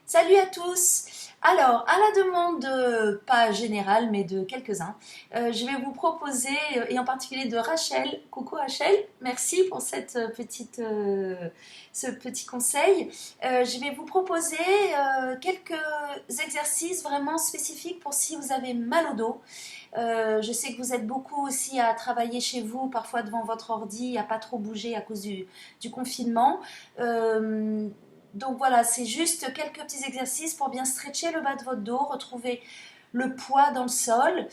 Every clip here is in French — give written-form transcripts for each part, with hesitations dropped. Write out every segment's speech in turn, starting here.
Salut à tous! Alors, à la demande, pas générale, mais de quelques-uns, je vais vous proposer, et en particulier de Rachel, coucou Rachel, merci pour ce petit conseil. Je vais vous proposer quelques exercices vraiment spécifiques pour si vous avez mal au dos. Je sais que vous êtes beaucoup aussi à travailler chez vous, parfois devant votre ordi, à pas trop bouger à cause du confinement. Euh, donc voilà, c'est juste quelques petits exercices pour bien stretcher le bas de votre dos, retrouver le poids dans le sol.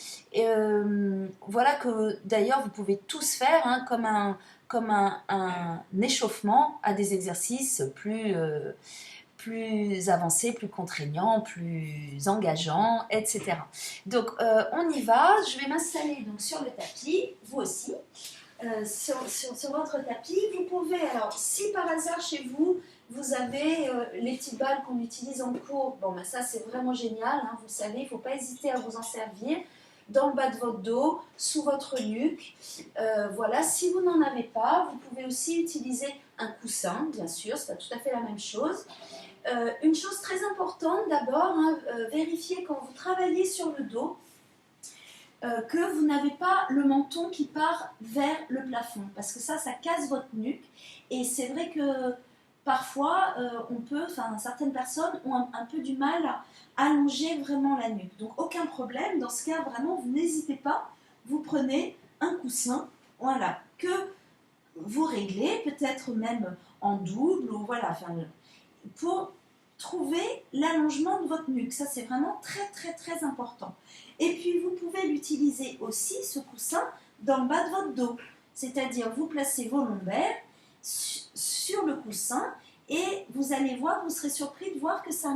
Voilà que d'ailleurs vous pouvez tous faire hein, comme un échauffement à des exercices plus avancés, plus contraignants, plus engageants, etc. Donc on y va, je vais m'installer donc sur le tapis, vous aussi. Sur votre tapis, vous pouvez, alors si par hasard chez vous, vous avez les petites balles qu'on utilise en cours, bon ben ça c'est vraiment génial, hein, vous savez, il ne faut pas hésiter à vous en servir dans le bas de votre dos, sous votre nuque. Voilà, si vous n'en avez pas, vous pouvez aussi utiliser un coussin, bien sûr, c'est pas tout à fait la même chose. Une chose très importante d'abord, hein, vérifiez quand vous travaillez sur le dos, que vous n'avez pas le menton qui part vers le plafond, parce que ça casse votre nuque. Et c'est vrai que parfois, certaines personnes ont un peu du mal à allonger vraiment la nuque. Donc aucun problème, dans ce cas, vraiment, vous n'hésitez pas, vous prenez un coussin, voilà, que vous réglez, peut-être même en double, ou voilà, pour trouver l'allongement de votre nuque. Ça, c'est vraiment très, très, très important. Et puis, vous pouvez l'utiliser aussi, ce coussin, dans le bas de votre dos. C'est-à-dire, vous placez vos lombaires sur le coussin et vous allez voir, vous serez surpris de voir que ça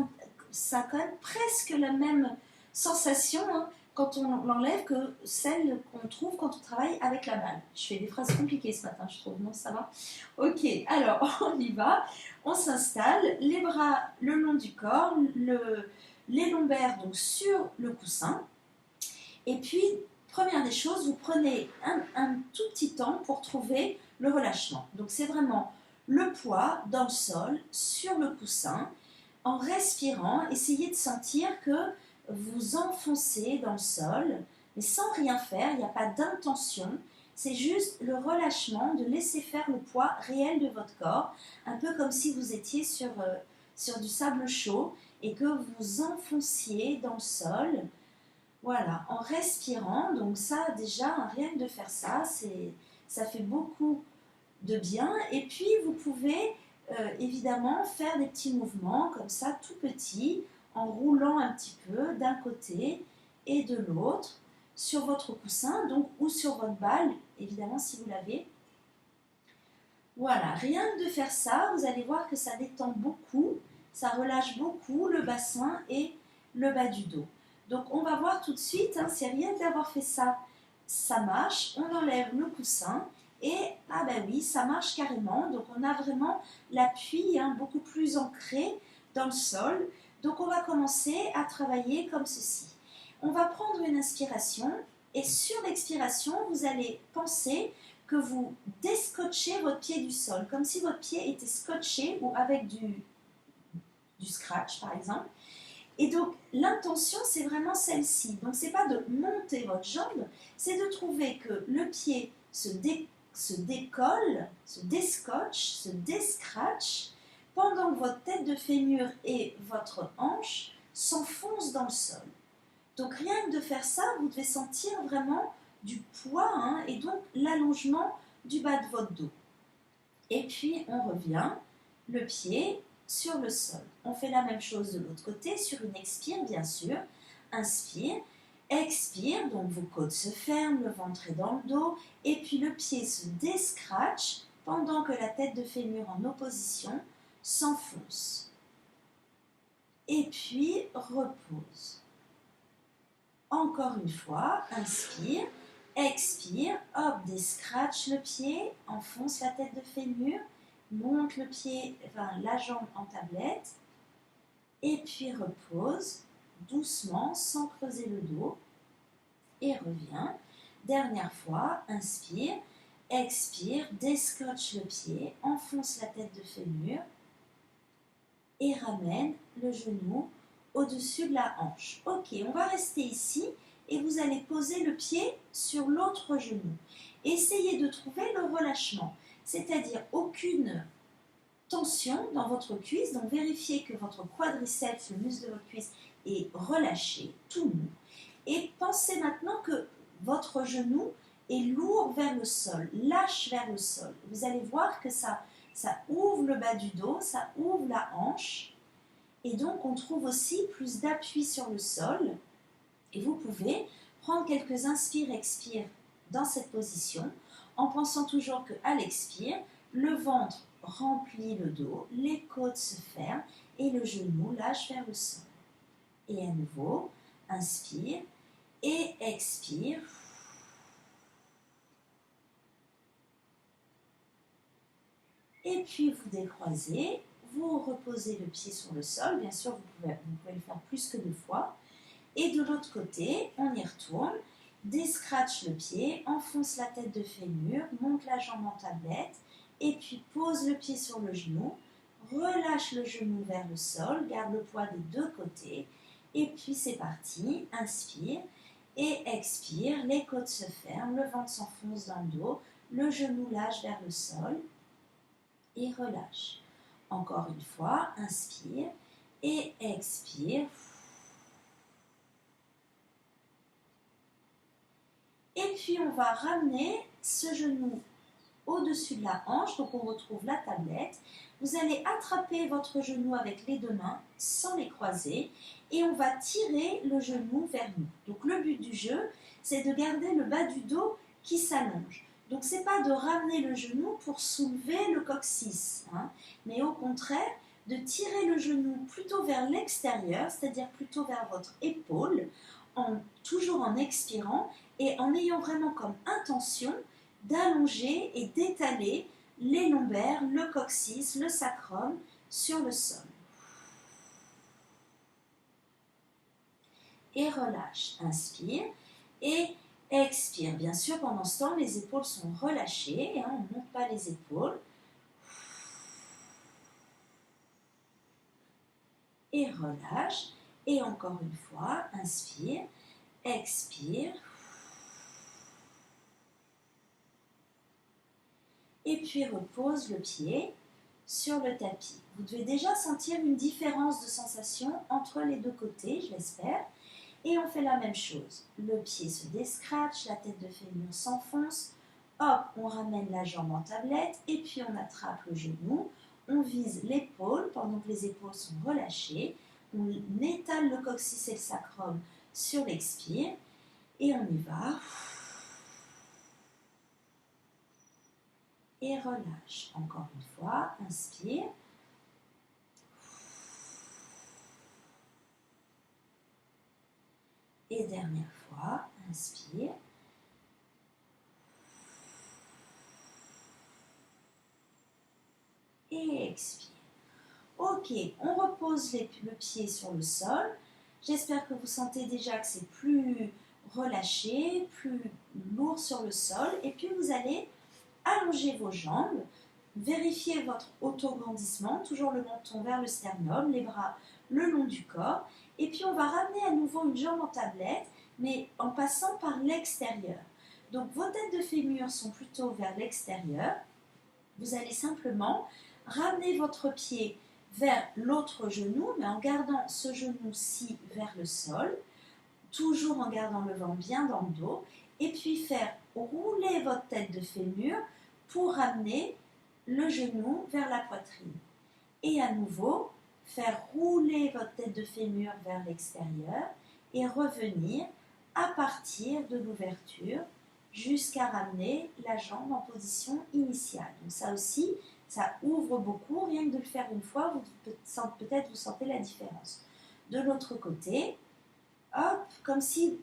a quand même presque la même sensation hein, quand on l'enlève que celle qu'on trouve quand on travaille avec la balle. Je fais des phrases compliquées ce matin, je trouve. Non, ça va? Ok, alors, on y va. On s'installe, les bras le long du corps, les lombaires donc sur le coussin. Et puis, première des choses, vous prenez un tout petit temps pour trouver le relâchement. Donc, c'est vraiment le poids dans le sol, sur le coussin. En respirant, essayez de sentir que vous enfoncez dans le sol, mais sans rien faire, il n'y a pas d'intention. C'est juste le relâchement, de laisser faire le poids réel de votre corps, un peu comme si vous étiez sur du sable chaud et que vous enfonciez dans le sol. Voilà, en respirant, donc ça déjà, rien que de faire ça, ça fait beaucoup de bien. Et puis vous pouvez évidemment faire des petits mouvements comme ça, tout petits, en roulant un petit peu d'un côté et de l'autre sur votre coussin, donc ou sur votre balle, évidemment si vous l'avez. Voilà, rien que de faire ça, vous allez voir que ça détend beaucoup, ça relâche beaucoup le bassin et le bas du dos. Donc on va voir tout de suite, hein, c'est rien que d'avoir fait ça, ça marche. On enlève le coussin et ah ben oui, ça marche carrément. Donc on a vraiment l'appui hein, beaucoup plus ancré dans le sol. Donc on va commencer à travailler comme ceci. On va prendre une inspiration et sur l'expiration, vous allez penser que vous déscotchez votre pied du sol, comme si votre pied était scotché ou avec du scratch par exemple. Et donc l'intention c'est vraiment celle-ci. Donc c'est pas de monter votre jambe, c'est de trouver que le pied se décolle, se déscotche, se déscratche, pendant que votre tête de fémur et votre hanche s'enfoncent dans le sol. Donc rien que de faire ça, vous devez sentir vraiment du poids hein, et donc l'allongement du bas de votre dos. Et puis on revient, le pied sur le sol. On fait la même chose de l'autre côté, sur une expire bien sûr. Inspire, expire, donc vos côtes se ferment, le ventre est dans le dos, et puis le pied se déscratche pendant que la tête de fémur en opposition s'enfonce. Et puis repose. Encore une fois, inspire, expire, hop, déscratche le pied, enfonce la tête de fémur, monte le pied, la jambe en tablette, et puis repose doucement sans creuser le dos, et reviens. Dernière fois, inspire, expire, déscotche le pied, enfonce la tête de fémur, et ramène le genou au-dessus de la hanche. Ok, on va rester ici et vous allez poser le pied sur l'autre genou. Essayez de trouver le relâchement, c'est-à-dire aucune tension dans votre cuisse, donc vérifiez que votre quadriceps, le muscle de votre cuisse, est relâché, tout mou. Et pensez maintenant que votre genou est lourd vers le sol, lâche vers le sol. Vous allez voir que ça ouvre le bas du dos, ça ouvre la hanche. Et donc, on trouve aussi plus d'appui sur le sol. Et vous pouvez prendre quelques inspires-expires dans cette position, en pensant toujours qu'à l'expire, le ventre remplit le dos, les côtes se ferment et le genou lâche vers le sol. Et à nouveau, inspire et expire. Et puis vous décroisez, vous reposez le pied sur le sol. Bien sûr, vous pouvez le faire plus que 2 fois. Et de l'autre côté, on y retourne, descratch le pied, enfonce la tête de fémur, monte la jambe en tablette, et puis pose le pied sur le genou, relâche le genou vers le sol, garde le poids des 2 côtés, et puis c'est parti, inspire et expire, les côtes se ferment, le ventre s'enfonce dans le dos, le genou lâche vers le sol et relâche. Encore une fois, inspire et expire. Et puis on va ramener ce genou au-dessus de la hanche, donc on retrouve la tablette. Vous allez attraper votre genou avec les 2 mains sans les croiser et on va tirer le genou vers nous. Donc le but du jeu, c'est de garder le bas du dos qui s'allonge. Donc c'est pas de ramener le genou pour soulever le coccyx, mais au contraire de tirer le genou plutôt vers l'extérieur, c'est-à-dire plutôt vers votre épaule, toujours en expirant et en ayant vraiment comme intention d'allonger et d'étaler les lombaires, le coccyx, le sacrum sur le sol. Et relâche, inspire et expire. Bien sûr, pendant ce temps, les épaules sont relâchées, on ne monte pas les épaules. Et relâche. Et encore une fois, inspire, expire. Et puis repose le pied sur le tapis. Vous devez déjà sentir une différence de sensation entre les 2 côtés, je l'espère. Et on fait la même chose. Le pied se descratch, la tête de fémur s'enfonce. Hop, on ramène la jambe en tablette et puis on attrape le genou. On vise l'épaule pendant que les épaules sont relâchées. On étale le coccyx et le sacrum sur l'expire. Et on y va. Et relâche. Encore une fois, inspire. Et dernière fois, inspire. Et expire. Ok, on repose le pied sur le sol. J'espère que vous sentez déjà que c'est plus relâché, plus lourd sur le sol. Et puis vous allez allonger vos jambes, vérifiez votre autograndissement, toujours le menton vers le sternum, les bras le long du corps. Et puis on va ramener à nouveau une jambe en tablette, mais en passant par l'extérieur. Donc vos têtes de fémur sont plutôt vers l'extérieur. Vous allez simplement ramener votre pied vers l'autre genou, mais en gardant ce genou-ci vers le sol, toujours en gardant le ventre bien dans le dos, et puis faire rouler votre tête de fémur pour ramener le genou vers la poitrine. Et à nouveau, faire rouler votre tête de fémur vers l'extérieur et revenir à partir de l'ouverture jusqu'à ramener la jambe en position initiale. Donc ça aussi, ça ouvre beaucoup. Rien que de le faire une fois, peut-être vous sentez la différence. De l'autre côté, hop,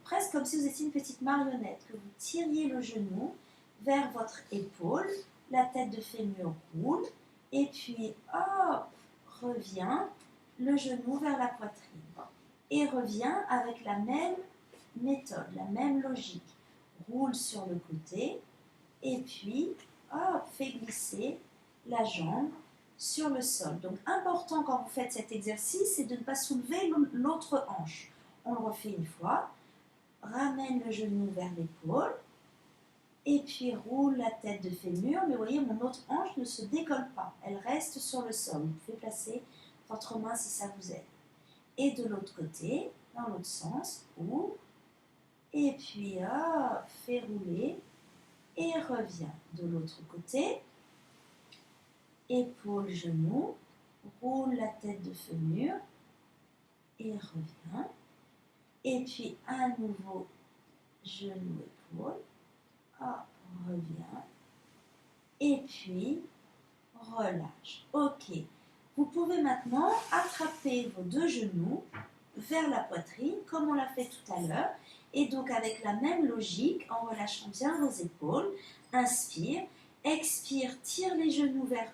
presque comme si vous étiez une petite marionnette, que vous tiriez le genou vers votre épaule, la tête de fémur roule, et puis hop, revient le genou vers la poitrine. Et revient avec la même méthode, la même logique. Roule sur le côté, et puis hop, fait glisser la jambe sur le sol. Donc important quand vous faites cet exercice, c'est de ne pas soulever l'autre hanche. On le refait une fois. Ramène le genou vers l'épaule. Et puis roule la tête de fémur. Mais vous voyez, mon autre hanche ne se décolle pas. Elle reste sur le sol. Vous pouvez placer votre main si ça vous aide. Et de l'autre côté, dans l'autre sens, ouvre. Et puis, fais rouler. Et reviens de l'autre côté. Épaule, genou. Roule la tête de fémur. Et reviens. Et puis, à nouveau, genou, épaule. Reviens. Et puis, relâche. Ok. Vous pouvez maintenant attraper vos deux genoux vers la poitrine, comme on l'a fait tout à l'heure. Et donc, avec la même logique, en relâchant bien vos épaules, inspire, expire, tire les genoux vers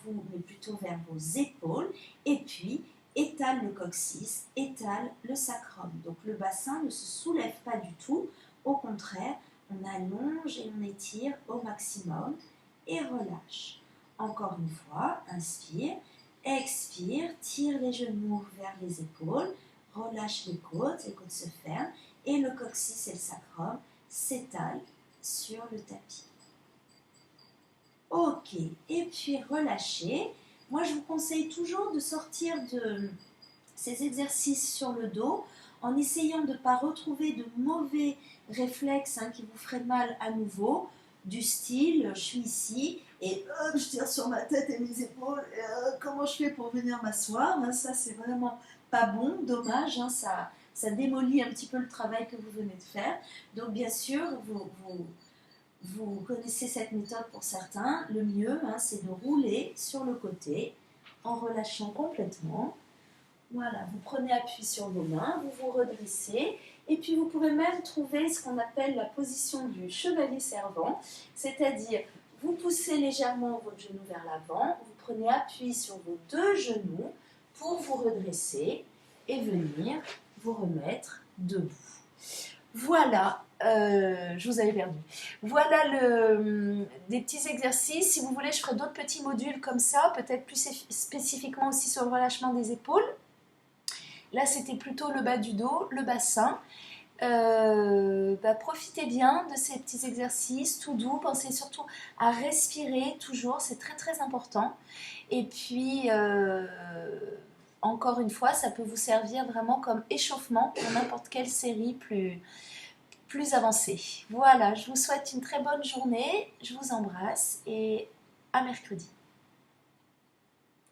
vous, mais plutôt vers vos épaules. Et puis, étale le coccyx, étale le sacrum. Donc, le bassin ne se soulève pas du tout. Au contraire, on allonge et on étire au maximum et relâche. Encore une fois, inspire, expire, tire les genoux vers les épaules, relâche les côtes se ferment et le coccyx et le sacrum s'étalent sur le tapis. Ok, et puis relâchez. Moi, je vous conseille toujours de sortir de ces exercices sur le dos en essayant de ne pas retrouver de mauvais réflexes qui vous feraient mal à nouveau, du style je suis ici et je tire sur ma tête et mes épaules, comment je fais pour venir m'asseoir, ça c'est vraiment pas bon, dommage, ça démolit un petit peu le travail que vous venez de faire. Donc bien sûr, vous connaissez cette méthode pour certains, le mieux c'est de rouler sur le côté en relâchant complètement. Voilà, vous prenez appui sur vos mains, vous vous redressez et puis vous pouvez même trouver ce qu'on appelle la position du chevalier servant, c'est-à-dire vous poussez légèrement votre genou vers l'avant, vous prenez appui sur vos deux genoux pour vous redresser et venir vous remettre debout. Voilà, je vous avais perdu. Voilà des petits exercices. Si vous voulez, je ferai d'autres petits modules comme ça, peut-être plus spécifiquement aussi sur le relâchement des épaules. Là, c'était plutôt le bas du dos, le bassin. Profitez bien de ces petits exercices, tout doux. Pensez surtout à respirer toujours, c'est très très important. Et puis, encore une fois, ça peut vous servir vraiment comme échauffement pour n'importe quelle série plus avancée. Voilà, je vous souhaite une très bonne journée, je vous embrasse et à mercredi.